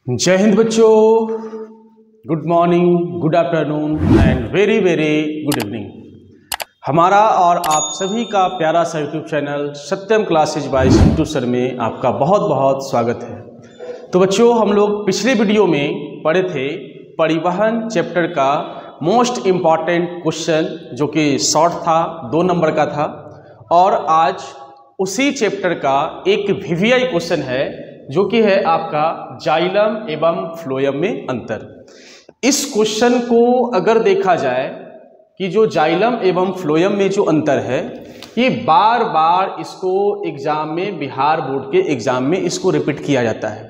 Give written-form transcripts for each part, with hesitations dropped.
जय हिंद बच्चों, good morning, good afternoon and very very good evening. हमारा और आप सभी का प्यारा सा यूट्यूब चैनल सत्यम क्लासेज बाय सिंटू सर में आपका बहुत बहुत स्वागत है। तो बच्चों, हम लोग पिछले वीडियो में पढ़े थे परिवहन चैप्टर का मोस्ट इम्पॉर्टेंट क्वेश्चन जो कि शॉर्ट था, 2 नंबर का था, और आज उसी चैप्टर का एक वीवीआई क्वेश्चन है जो कि है आपका जाइलम एवं फ्लोएम में अंतर। इस क्वेश्चन को अगर देखा जाए कि जो जाइलम एवं फ्लोएम में जो अंतर है, ये बार बार इसको एग्जाम में, बिहार बोर्ड के एग्जाम में इसको रिपीट किया जाता है।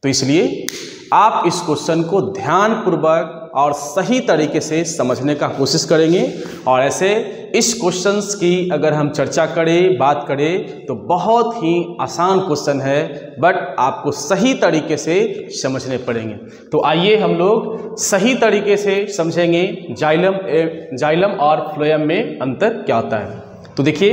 तो इसलिए आप इस क्वेश्चन को ध्यानपूर्वक और सही तरीके से समझने का कोशिश करेंगे। और ऐसे इस क्वेश्चंस की अगर हम चर्चा करें, बात करें, तो बहुत ही आसान क्वेश्चन है, बट आपको सही तरीके से समझने पड़ेंगे। तो आइए हम लोग सही तरीके से समझेंगे जाइलम और फ्लोएम में अंतर क्या होता है। तो देखिए,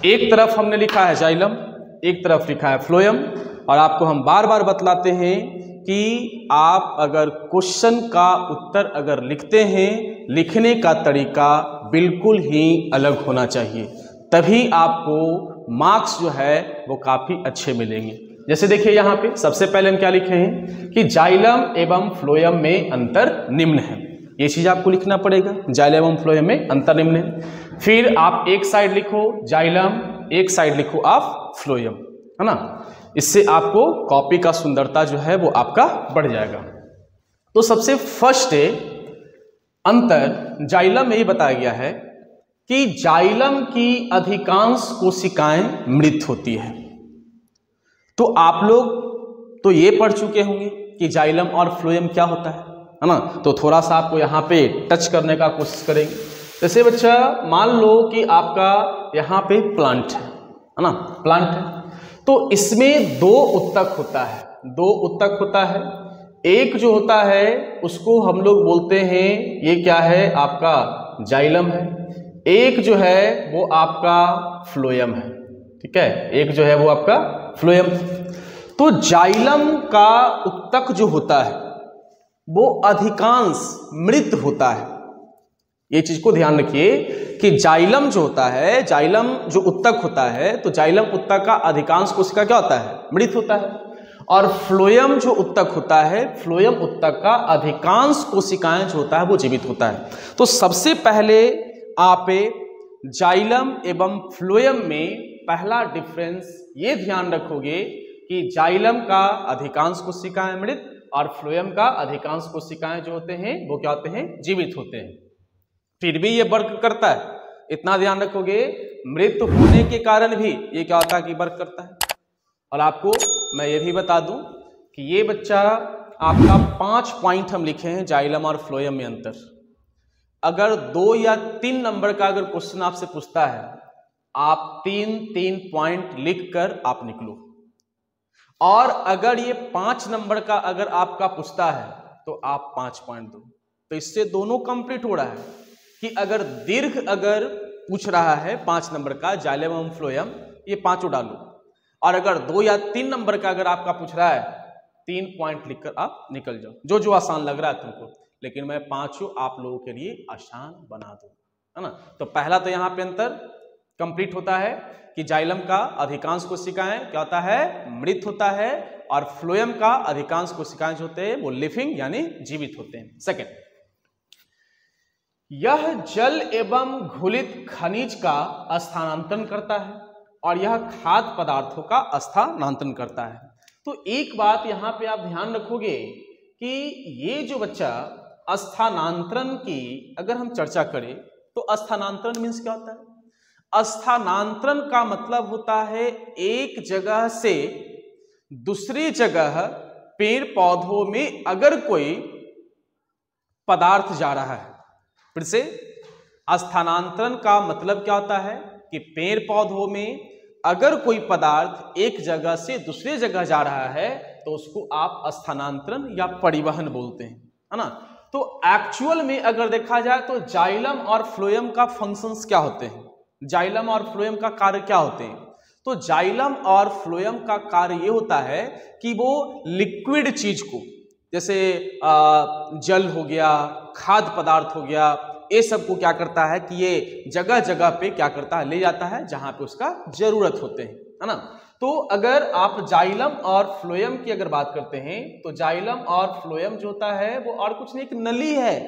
एक तरफ हमने लिखा है जाइलम, एक तरफ लिखा है फ्लोएम, और आपको हम बार बार बतलाते हैं कि आप अगर क्वेश्चन का उत्तर अगर लिखते हैं, लिखने का तरीका बिल्कुल ही अलग होना चाहिए, तभी आपको मार्क्स जो है वो काफ़ी अच्छे मिलेंगे। जैसे देखिए, यहाँ पे सबसे पहले हम क्या लिखे हैं कि जाइलम एवं फ्लोएम में अंतर निम्न है। ये चीज़ आपको लिखना पड़ेगा, जाइलम एवं फ्लोएम में अंतर निम्न है। फिर आप एक साइड लिखो जाइलम, एक साइड लिखो आप फ्लोएम, है ना। इससे आपको कॉपी का सुंदरता जो है वो आपका बढ़ जाएगा। तो सबसे फर्स्ट अंतर जाइलम में ये बताया गया है कि जाइलम की अधिकांश कोशिकाएं मृत होती है। तो आप लोग तो ये पढ़ चुके होंगे कि जाइलम और फ्लोएम क्या होता है ना। तो थोड़ा सा आपको यहाँ पे टच करने का कोशिश करेंगे। जैसे बच्चा, मान लो कि आपका यहाँ पे प्लांट है ना, प्लांट है, तो इसमें 2 उत्तक होता है, 2 उत्तक होता है। एक जो होता है उसको हम लोग बोलते हैं, ये क्या है आपका जाइलम है। एक जो है वो आपका फ्लोएम है, ठीक है, एक जो है वो आपका फ्लोएम। तो जाइलम का उत्तक जो होता है वो अधिकांश मृत होता है। ये चीज को ध्यान रखिए कि जाइलम जो होता है, जाइलम जो उत्तक होता है, तो जाइलम उत्तक का अधिकांश कोशिका क्या होता है, मृत होता है। और फ्लोएम जो उत्तक होता है, फ्लोएम उत्तक का अधिकांश कोशिकाएं जो होता है वो जीवित होता है। तो सबसे पहले आप जाइलम एवं फ्लोएम में पहला डिफरेंस ये ध्यान रखोगे कि जाइलम का अधिकांश कोशिकाएं मृत और फ्लोएम का अधिकांश कोशिकाएं जो होते हैं वो क्या होते हैं, जीवित होते हैं। फिर भी ये वर्क करता है, इतना ध्यान रखोगे। मृत होने के कारण भी ये क्या होता है कि वर्क करता है। और आपको मैं ये भी बता दूं कि ये बच्चा आपका 5 पॉइंट हम लिखे हैं जाइलम और फ्लोएम में अंतर। अगर 2 या 3 नंबर का अगर क्वेश्चन आपसे पूछता है, आप 3 पॉइंट लिख कर आप निकलो। और अगर ये 5 नंबर का अगर आपका पूछता है तो आप 5 पॉइंट दो। तो इससे दोनों कंप्लीट हो रहा है कि अगर दीर्घ अगर पूछ रहा है 5 नंबर का जाइलम एवं फ्लोएम, ये 5 डालो। और अगर 2 या 3 नंबर का अगर आपका पूछ रहा है, 3 पॉइंट लिखकर आप निकल जाओ, जो आसान लग रहा है तुमको। लेकिन मैं 5 आप लोगों के लिए आसान बना दूं, है ना। तो पहला तो यहाँ पे अंतर कंप्लीट होता है कि जाइलम का अधिकांश कोशिकाएं क्या होता है, मृत होता है, और फ्लोएम का अधिकांश कोशिकाएं जो होते हैं वो लिविंग यानी जीवित होते हैं। सेकेंड, यह जल एवं घुलित खनिज का स्थानांतरण करता है और यह खाद्य पदार्थों का स्थानांतरण करता है। तो एक बात यहाँ पे आप ध्यान रखोगे कि ये जो बच्चा स्थानांतरण की अगर हम चर्चा करें, तो स्थानांतरण मीन्स क्या होता है। स्थानांतरण का मतलब होता है एक जगह से दूसरी जगह पेड़ पौधों में अगर कोई पदार्थ जा रहा है। फिर से, स्थानांतरण का मतलब क्या होता है कि पेड़ पौधों में अगर कोई पदार्थ एक जगह से दूसरी जगह जा रहा है तो उसको आप स्थानांतरण या परिवहन बोलते हैं, है ना। तो एक्चुअल में अगर देखा जाए तो जाइलम और फ्लोएम का फंक्शंस क्या होते हैं, जाइलम और फ्लोएम का कार्य क्या होते हैं। तो जाइलम और फ्लोएम का कार्य ये होता है कि वो लिक्विड चीज को, जैसे जल हो गया, खाद्य पदार्थ हो गया, ये सब को क्या करता है कि ये जगह जगह पे क्या करता है, ले जाता है जहां पे उसका जरूरत होते हैं, है ना। तो अगर आप जाइलम और फ्लोएम की अगर बात करते हैं तो जाइलम और फ्लोएम जो होता है वो और कुछ नहीं, एक नली है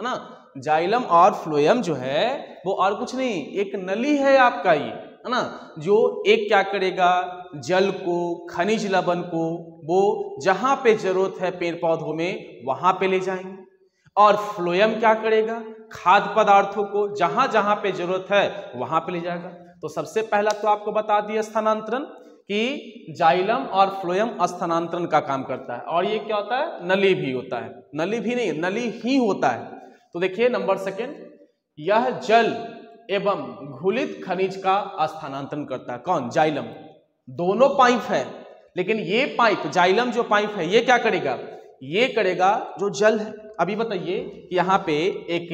ना। जाइलम और फ्लोएम जो है वो और कुछ नहीं, एक नली है आपका ये, है ना, जो एक क्या करेगा, जल को, खनिज लवण को वो जहां पे जरूरत है पेड़ पौधों में वहां पे ले जाएंगे, और फ्लोएम क्या करेगा, खाद्य पदार्थों को जहां जहां पे जरूरत है वहां पे ले जाएगा। तो सबसे पहला तो आपको बता दिया स्थानांतरण कि जाइलम और फ्लोएम स्थानांतरण का काम करता है, और ये क्या होता है, नली भी होता है, नली भी नहीं, नली ही होता है। तो देखिए नंबर सेकेंड, यह जल एवं घुलित खनिज का स्थानांतरण करता है। कौन, जाइलम। दोनों पाइप है, लेकिन ये पाइप, जाइलम जो पाइप है ये क्या करेगा, ये करेगा जो जल है। अभी बताइए कि यहाँ पे एक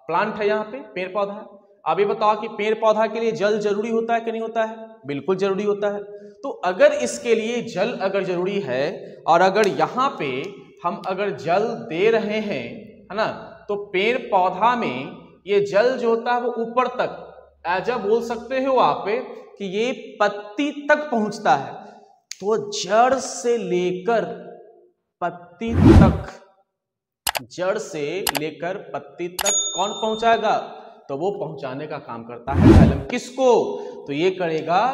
प्लांट है, यहाँ पे पेड़ पौधा है, अभी बताओ कि पेड़ पौधा के लिए जल जरूरी होता है कि नहीं होता है, बिल्कुल जरूरी होता है। तो अगर इसके लिए जल अगर जरूरी है, और अगर यहाँ पे हम अगर जल दे रहे हैं, है ना, तो पेड़ पौधा में ये जल जो होता है वो ऊपर तक, ऐसा बोल सकते हो आप कि ये पत्ती तक पहुंचता है। तो जड़ से लेकर पत्ती तक, जड़ से लेकर पत्ती तक कौन पहुंचाएगा, तो वो पहुंचाने का काम करता है जाइलम। किसको, तो ये करेगा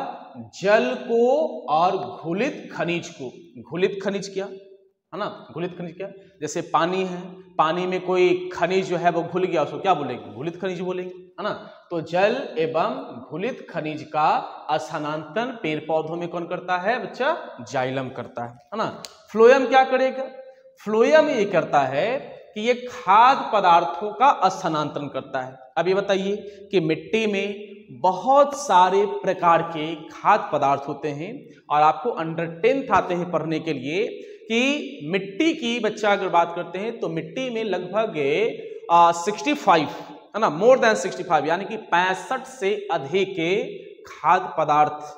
जल को और घुलित खनिज को। घुलित खनिज क्या है ना, घुलित खनिज क्या, जैसे पानी है, पानी में कोई खनिज जो है वो घुल गया, उसको क्या बोलेंगे, घुलित खनिज बोलेंगे, है ना। तो जल एवं घुलित खनिज का स्थानांतरण पेड़ पौधों में कौन करता है बच्चा, जाइलम करता है ना। फ्लोएम क्या करेगा, फ्लोएम ये करता है कि ये खाद्य पदार्थों का स्थानांतरण करता है। अब ये बताइए कि मिट्टी में बहुत सारे प्रकार के खाद्य पदार्थ होते हैं, और आपको अंडर 10th आते हैं पढ़ने के लिए कि मिट्टी की, बच्चा अगर बात करते हैं तो मिट्टी में लगभग 65, है ना, मोर देन 65, यानी कि 65 से अधिक के खाद्य पदार्थ,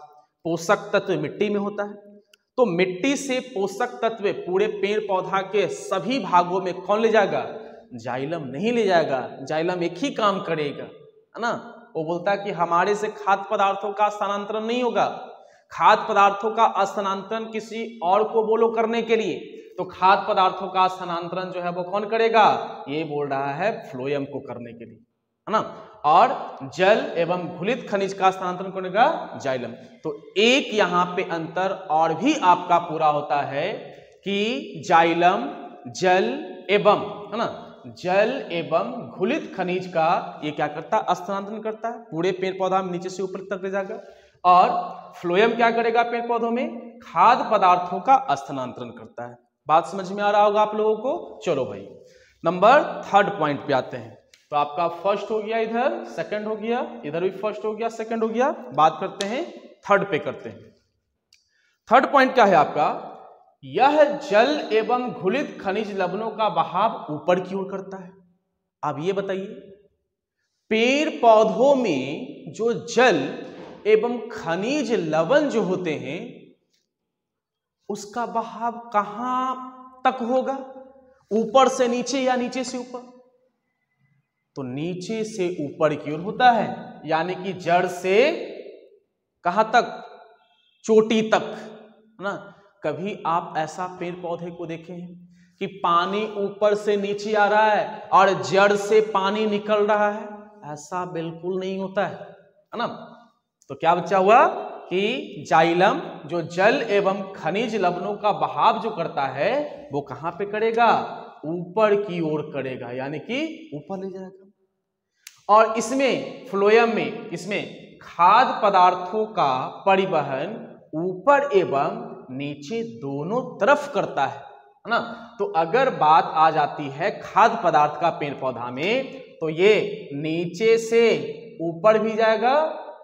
पोषक तत्व मिट्टी में होता है। तो मिट्टी से पोषक तत्व पूरे पेड़ पौधा के सभी भागों में कौन ले जाएगा, जाइलम नहीं ले जाएगा। जाइलम एक ही काम करेगा, है ना, वो बोलता है कि हमारे से खाद्य पदार्थों का स्थानांतरण नहीं होगा। खाद्य पदार्थों का स्थानांतरण किसी और को बोलो करने के लिए, तो खाद्य पदार्थों का स्थानांतरण जो है वो कौन करेगा, ये बोल रहा है फ्लोएम को करने के लिए, है ना। और जल एवं घुलित खनिज का स्थानांतरण करेगा जाइलम। तो एक यहाँ पे अंतर और भी आपका पूरा होता है कि जाइलम जल एवं, है ना, जल एवं घुलित खनिज का ये क्या करता है, स्थानांतरण करता है, पूरे पेड़ पौधा में नीचे से ऊपर तक ले जाएगा। और फ्लोएम क्या करेगा, पेड़ पौधों में खाद्य पदार्थों का स्थानांतरण करता है। बात समझ में आ रहा होगा आप लोगों को। चलो भाई नंबर 3rd पॉइंट पे आते हैं। तो आपका फर्स्ट हो गया, इधर सेकंड हो गया, इधर भी फर्स्ट हो गया, सेकंड हो गया। बात करते हैं 3rd पे करते हैं। 3rd पॉइंट क्या है आपका, यह जल एवं घुलित खनिज लवणों का बहाव ऊपर की ओर करता है। अब ये बताइए पेड़ पौधों में जो जल एवं खनिज लवण जो होते हैं उसका बहाव कहां तक होगा, ऊपर से नीचे या नीचे से ऊपर, तो नीचे से ऊपर की ओर होता है, यानी कि जड़ से कहां तक, चोटी तक, है ना। कभी आप ऐसा पेड़ पौधे को देखे हैं कि पानी ऊपर से नीचे आ रहा है और जड़ से पानी निकल रहा है, ऐसा बिल्कुल नहीं होता है ना। तो क्या बच्चा हुआ कि जाइलम जो जल एवं खनिज लवणों का बहाव जो करता है वो कहां पे करेगा, ऊपर की ओर करेगा, यानी कि ऊपर ले जाएगा। और इसमें फ्लोएम में, इसमें खाद्य पदार्थों का परिवहन ऊपर एवं नीचे दोनों तरफ करता है ना। तो अगर बात आ जाती है खाद्य पदार्थ का पेड़ पौधा में, तो ये नीचे से ऊपर भी जाएगा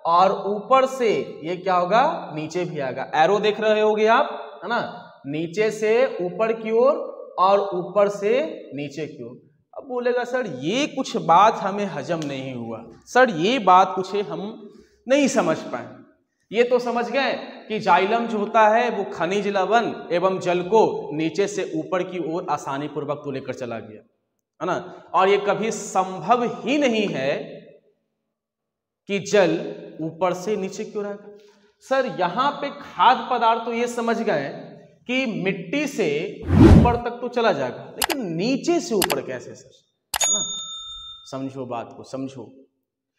और ऊपर से ये क्या होगा, नीचे भी आएगा। एरो देख रहे होगे आप, है ना, नीचे से ऊपर की ओर और ऊपर से नीचे की ओर। अब बोलेगा सर ये कुछ बात हमें हजम नहीं हुआ, सर ये बात कुछ हम नहीं समझ पाए। ये तो समझ गए कि जाइलम जो होता है वो खनिज लवण एवं जल को नीचे से ऊपर की ओर आसानी पूर्वक तो लेकर चला गया, है ना। और ये कभी संभव ही नहीं है कि जल ऊपर से नीचे की ओर आएगा। सर यहां पे खाद्य पदार्थ तो ये समझ गए कि मिट्टी से ऊपर तक तो चला जाएगा, लेकिन नीचे से ऊपर कैसे सर, है ना। समझो बात को, समझो।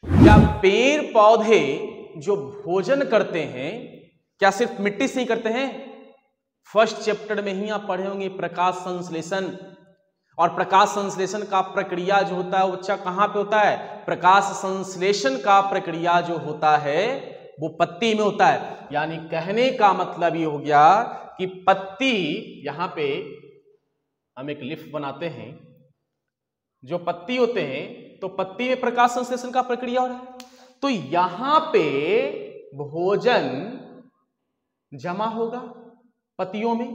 क्या पेड़ पौधे जो भोजन करते हैं क्या सिर्फ मिट्टी से ही करते हैं? फर्स्ट चैप्टर में ही आप पढ़े होंगे प्रकाश संश्लेषण, और प्रकाश संश्लेषण का प्रक्रिया जो होता है वो बच्चा कहां पे होता है? प्रकाश संश्लेषण का प्रक्रिया जो होता है वो पत्ती में होता है। यानी कहने का मतलब ये हो गया कि पत्ती, यहां पे हम एक लिफ्ट बनाते हैं, जो पत्ती होते हैं तो पत्ती में प्रकाश संश्लेषण का प्रक्रिया हो रहा है, तो यहां पे भोजन जमा होगा पत्तियों में।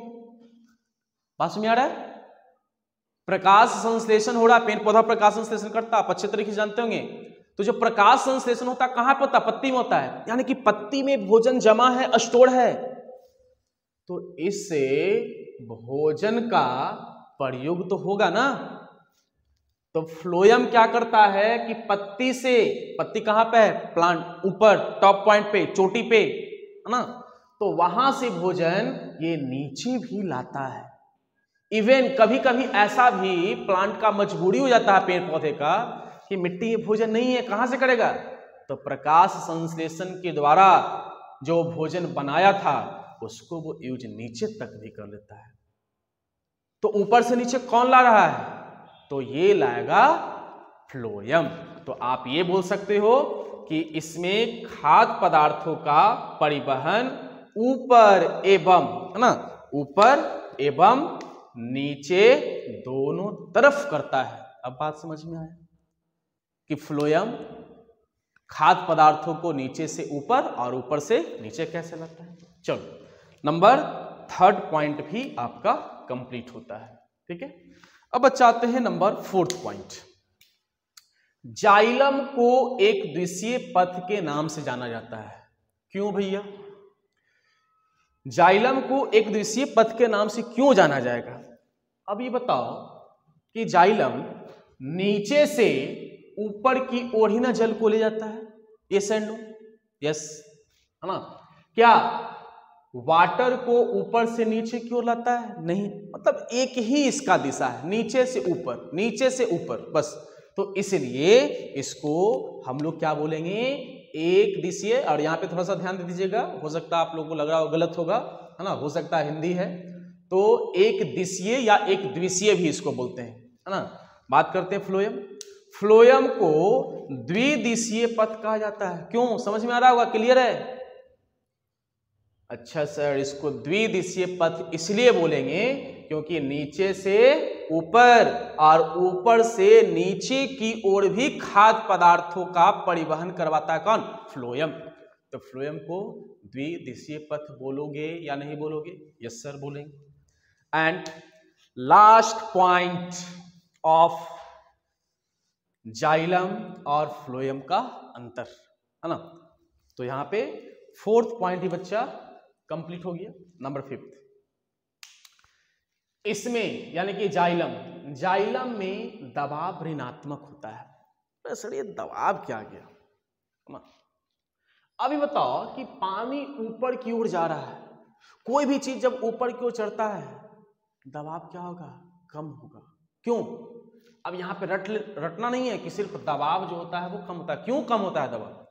बात में आ रहा है? प्रकाश संश्लेषण हो रहा है, पेड़ पौधा प्रकाश संश्लेषण करता है, आप अच्छे तरीके से जानते होंगे। तो जो प्रकाश संश्लेषण होता है कहां पे होता है? पत्ती में होता है। यानी कि पत्ती में भोजन जमा है, स्टोर है, तो इससे भोजन का प्रयोग तो होगा ना। तो फ्लोएम क्या करता है कि पत्ती से, पत्ती कहां पे है? प्लांट ऊपर टॉप पॉइंट पे, चोटी पे, है ना। तो वहां से भोजन ये नीचे भी लाता है। इवन कभी कभी ऐसा भी प्लांट का मजबूरी हो जाता है, पेड़ पौधे का, कि मिट्टी में भोजन नहीं है, कहां से करेगा? तो प्रकाश संश्लेषण के द्वारा जो भोजन बनाया था उसको वो यूज नीचे तक भी कर लेता है। तो ऊपर से नीचे कौन ला रहा है? तो ये लाएगा फ्लोएम। तो आप ये बोल सकते हो कि इसमें खाद्य पदार्थों का परिवहन ऊपर एवं, है ना, ऊपर एवं नीचे दोनों तरफ करता है। अब बात समझ में आया कि फ्लोएम खाद्य पदार्थों को नीचे से ऊपर और ऊपर से नीचे कैसे लाता है। चलो नंबर 3rd पॉइंट भी आपका कंप्लीट होता है, ठीक है। अब बच्चे आते हैं नंबर 4th पॉइंट। जाइलम को एक द्वितीय पथ के नाम से जाना जाता है। क्यों भैया? जाइलम को एक द्वितीय पथ के नाम से क्यों जाना जाएगा? अब ये बताओ कि जाइलम नीचे से ऊपर की ओर ही ना जल को ले जाता है। Yes and no? यस, है ना। क्या वाटर को ऊपर से नीचे की ओर लाता है? नहीं, मतलब एक ही इसका दिशा है, नीचे से ऊपर, नीचे से ऊपर, बस। तो इसलिए इसको हम लोग क्या बोलेंगे? एक दिशीय। और यहाँ पे थोड़ा सा ध्यान दे दीजिएगा, हो सकता है आप लोगों को लग रहा हो गलत होगा, है ना, हो सकता है हिंदी है, तो एक दिशीय या एक द्वितीय भी इसको बोलते हैं, है ना। बात करते हैं फ्लोएम। फ्लोएम को द्विदिशीय पथ कहा जाता है। क्यों? समझ में आ रहा होगा, क्लियर है? अच्छा सर, इसको द्विदिशीय पथ इसलिए बोलेंगे क्योंकि नीचे से ऊपर और ऊपर से नीचे की ओर भी खाद्य पदार्थों का परिवहन करवाता है कौन? फ्लोएम। तो फ्लोएम को द्विदिशीय पथ बोलोगे या नहीं बोलोगे? यस सर बोलेंगे। And last point of xylem और फ्लोएम का अंतर, है ना। तो यहां पे 4th पॉइंट ही बच्चा कंप्लीट हो गया। नंबर 5th, इसमें यानी कि जाइलम में दबाव ऋणात्मक होता है। सर ये दबाव क्या गया? अभी बताओ कि पानी ऊपर की ओर जा रहा है, कोई भी चीज जब ऊपर की ओर चढ़ता है दबाव क्या होगा? कम होगा। क्यों? अब यहां पे रटना नहीं है कि सिर्फ दबाव जो होता है वो कम होता है। क्यों कम होता है दबाव?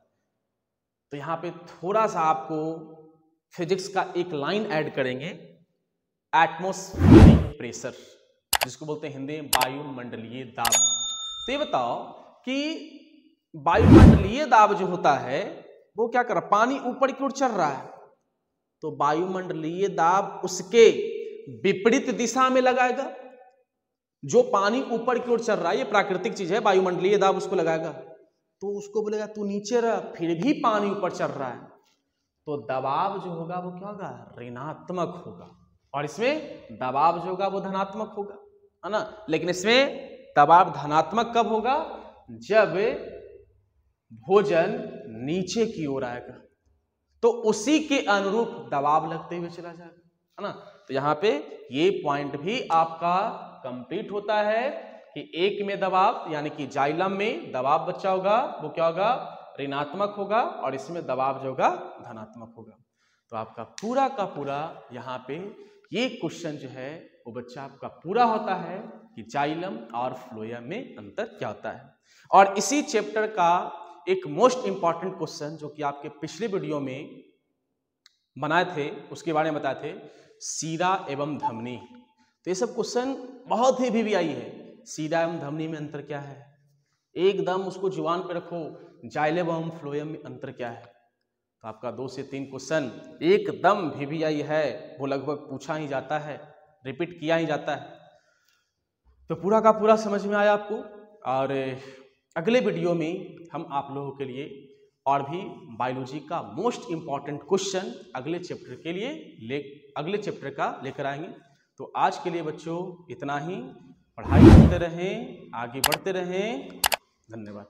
तो यहां पे थोड़ा सा आपको फिजिक्स का एक लाइन ऐड करेंगे, एटमॉस्फेरिक प्रेशर, जिसको बोलते हैं हिंदी में वायुमंडलीय दाब। तो ये बताओ कि वायुमंडलीय दाब जो होता है वो क्या कर रहा है? पानी ऊपर की ओर चढ़ रहा है, तो वायुमंडलीय दाब उसके विपरीत दिशा में लगाएगा। जो पानी ऊपर की ओर चल रहा है, ये प्राकृतिक चीज है, वायुमंडलीय दाब उसको लगाएगा, तो उसको बोलेगा तू नीचे रह, फिर भी पानी ऊपर चल रहा है, तो दबाव जो होगा वो क्या होगा? ऋणात्मक होगा। और इसमें दबाव जो होगा वो धनात्मक होगा, है ना। लेकिन इसमें दबाव धनात्मक कब होगा? जब भोजन नीचे की ओर आएगा। तो उसी के अनुरूप दबाव लगते हुए चला जाएगा, है ना। तो यहाँ पे ये पॉइंट भी आपका कंप्लीट होता है कि एक में दबाव यानी कि जाइलम में दबाव बचा होगा वो क्या होगा, ऋणात्मक होगा, और इसमें दबाव जो होगा धनात्मक होगा। तो आपका पूरा का पूरा यहाँ पे ये क्वेश्चन जो है वो बच्चा आपका पूरा होता है कि जाइलम और फ्लोएम में अंतर क्या होता है। और इसी चैप्टर का एक मोस्ट इंपॉर्टेंट क्वेश्चन जो कि आपके पिछले वीडियो में बनाए थे उसके बारे में बताए थे, सीरा एवं धमनी। तो ये सब क्वेश्चन बहुत ही VVI है। सीरा एवं धमनी में अंतर क्या है, एकदम उसको जुबान पे रखो, जाइलम एवं फ्लोएम में अंतर क्या है। तो आपका 2 से 3 क्वेश्चन एकदम VVI है, वो लगभग पूछा ही जाता है, रिपीट किया ही जाता है। तो पूरा का पूरा समझ में आया आपको। और अगले वीडियो में हम आप लोगों के लिए और भी बायोलॉजी का मोस्ट इंपॉर्टेंट क्वेश्चन अगले चैप्टर के लिए अगले चैप्टर का लेकर आएंगे। तो आज के लिए बच्चों इतना ही। पढ़ाई करते रहें, आगे बढ़ते रहें। धन्यवाद।